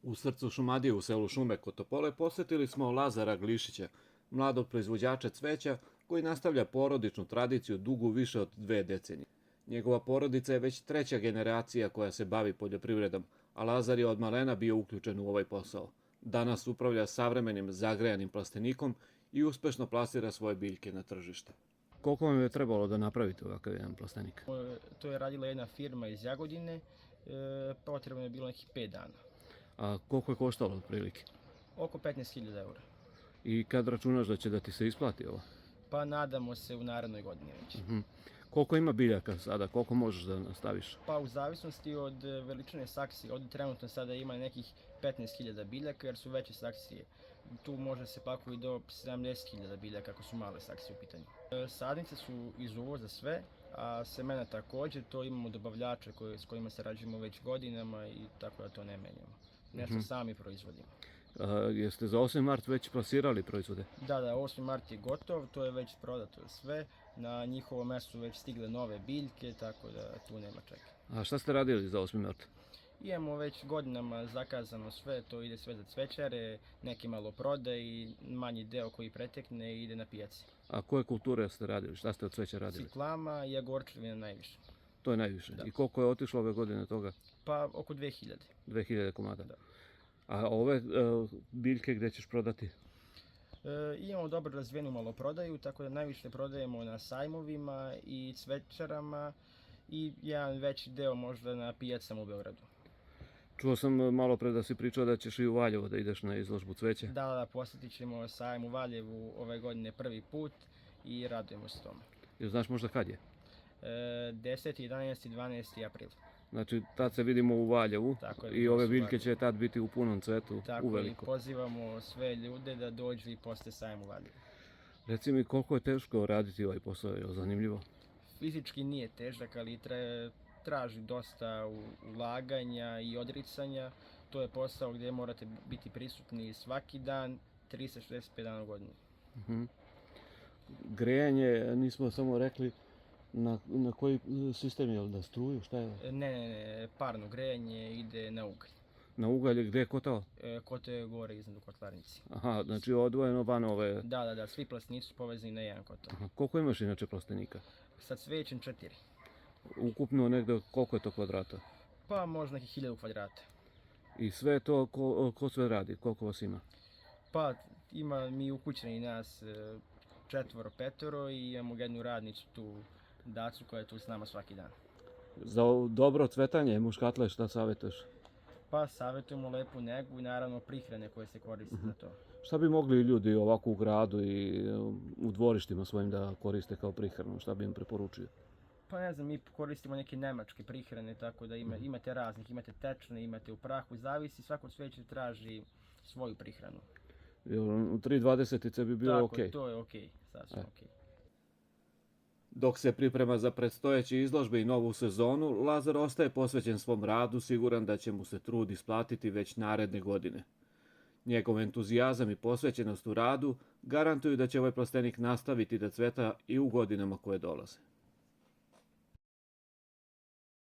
U srcu Šumadije u selu Šume kod Topole posjetili smo Lazara Glišića, mladog proizvođača cveća koji nastavlja porodičnu tradiciju dugu više od 2 decenije. Njegova porodica je već 3. generacija koja se bavi poljoprivredom, a Lazar je od malena bio uključen u ovaj posao. Danas upravlja savremenim zagrejanim plastenikom i uspešno plasira svoje biljke na tržište. Koliko vam je trebalo da napravite ovakav jedan plastenik? To je radila jedna firma iz Jagodine, potrebno je bilo nekih 5 dana. A koliko je koštalo otprilike? Oko 15.000 eura. I kad računaš da će da ti se isplati ovo? Pa nadamo se u narednoj godini već. Koliko ima biljaka sada? Koliko možeš da nastaviš? Pa u zavisnosti od veličine saksije, ovdje trenutno sada ima nekih 15.000 biljaka jer su veće saksije. Tu može se pakuju do 70.000 biljaka ako su male saksije u pitanju. Sadnice su iz uvoza sve, a semena također, to imamo dobavljače s kojima sarađujemo već godinama i tako da to ne menjamo. Nešto sami proizvodimo. Jeste za 8. mart već plasirali proizvode? Da, 8. mart je gotov, to je već prodato sve. Na njihovo mesto su već stigle nove biljke, tako da tu nema čeka. A šta ste radili za 8. mart? Imamo već godinama zakazano sve, to ide sve za cvećare, neki malo prodaje i manji deo koji pretekne ide na pijaci. A koje kulture ste radili? Šta ste od cveća radili? Ciklama i jagorčevina najviše. To je najviše. Da. I koliko je otišlo ove godine toga? Pa oko 2000. 2000 komada. Da. A ove biljke gdje ćeš prodati? Imamo dobro razvijenu maloprodaju, tako da najviše prodajemo na sajmovima i cvećarama i jedan veći deo možda na pijacama u Beogradu. Čuo sam malo pre da si pričao da ćeš i u Valjevo da ideš na izložbu cveća. Da, posjetit ćemo sajam u Valjevu ove godine prvi put i radujemo se tome. Jel znaš možda kad je? 10. 11. i 12. april. Znači, tad se vidimo u Valjevu i ove biljke će tad biti u punom cvetu, uveliko. Tako i pozivamo sve ljude da dođu i posete sajam u Valjevu. Reci mi koliko je teško raditi ovaj posao, je li zanimljivo? Fizički nije težak, ali traži dosta ulaganja i odricanja. To je posao gdje morate biti prisutni svaki dan, 365 dana u godini. Grejanje, nismo samo rekli, na koji sistem je li na struju, šta je? Ne, parno grejanje ide na ugalj. Na ugalj, gdje je kotao? Kotao je gore iznad u kotlarnici. Aha, znači odvojeno van ove... Da, svi plastenici su povezani na jedan kotao. Aha, koliko imaš inače plastenika? Sa cvećem 4. Ukupno negdje koliko je to kvadrata? Pa možda nekih 1000 kvadrata. I sve to, ko sve radi, koliko vas ima? Pa ima mi ukućeni nas 4, 5 i imamo jednu radnicu tu, Dacu, koja je tu s nama svaki dan. Za dobro cvetanje muškatle šta savjetuješ? Pa savjetujemo lepu negu i naravno prihrane koje se koriste za to. Šta bi mogli ljudi ovako u gradu i u dvorištima svojim da koriste kao prihranu, šta bi im preporučio? Pa ne znam, mi koristimo neke nemačke prihrane, tako da imate raznih, imate tečne, imate u prahu, zavisi, svako cveće traži svoju prihranu. U 3,20 bi bilo okej? Tako, to je okej, sasvim okej. Dok se priprema za predstojeće izložbe i novu sezonu, Lazar ostaje posvećen svom radu, siguran da će mu se trud isplatiti već naredne godine. Njegov entuzijazam i posvećenost u radu garantuju da će ovaj plastenik nastaviti da cveta i u godinama koje dolaze.